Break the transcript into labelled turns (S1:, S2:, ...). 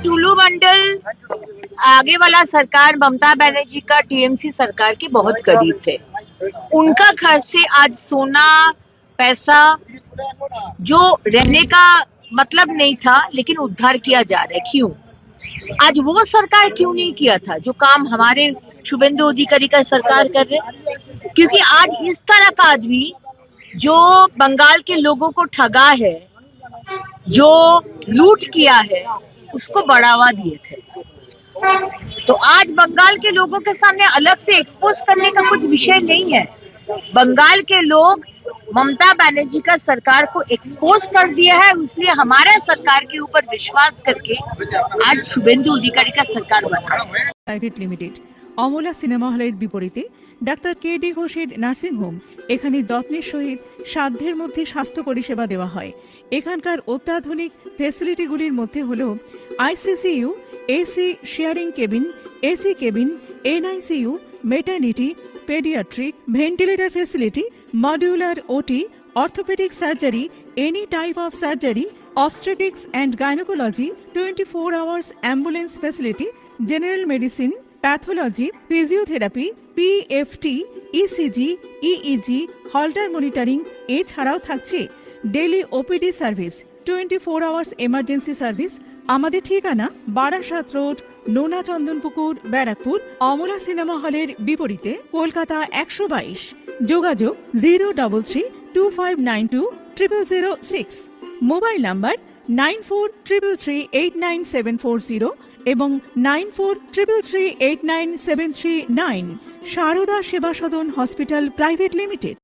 S1: टुल्लू मंडल आगे वाला सरकार ममता बनर्जी का टीएमसी सरकार के बहुत करीब थे। उनका घर से आज सोना पैसा जो रहने का मतलब नहीं था, लेकिन उद्धार किया जा रहा है। क्यों? आज वो सरकार क्यों नहीं किया था जो काम हमारे शुभेंदु अधिकारी का सरकार कर रहे? क्योंकि आज इस तरह का आदमी जो बंगाल के लोगों को ठगा है, जो लूट किया है, उसको बढ़ावा दिए थे। तो आज बंगाल के लोगों के सामने अलग से एक्सपोज करने का कुछ विषय नहीं है। बंगाल के लोग ममता बनर्जी का सरकार को एक्सपोज कर दिया है, इसलिए हमारा सरकार के ऊपर विश्वास करके आज शुभेंदु अधिकारी का सरकार बना।
S2: प्राइवेट लिमिटेड অমলা সিনেমা হলের বিপরীতে ডাক্তার কে.ডি. ঘোষের নার্সিংহোম। এখানে যত্নের সহিত সাধ্যের মধ্যে স্বাস্থ্য পরিষেবা দেওয়া হয়। এখানকার অত্যাধুনিক ফেসিলিটিগুলির মধ্যে হল ICCU, AC sharing cabin, AC cabin, NICU, maternity, paediatric, ventilator facility, modular OT, orthopaedic surgery, any type of surgery, obstetrics and gynecology, 24 hours ambulance facility, general medicine, pathology, physiotherapy, PFT, ECG, EEG, Holter monitoring এছাড়াও থাকছে daily OPD service, 24 hours emergency service. আমাদের ঠিকানা Barasat road, নোনা Chandanpukur, Barrackpore. Amala cinema হলের বিপরীতে, কলকাতা 122। যোগাযোগ 03325920006। Mobile number 9433389740 এবং 9433389739। সারদা সেবা সদন হসপিটাল প্রাইভেট লিমিটেড।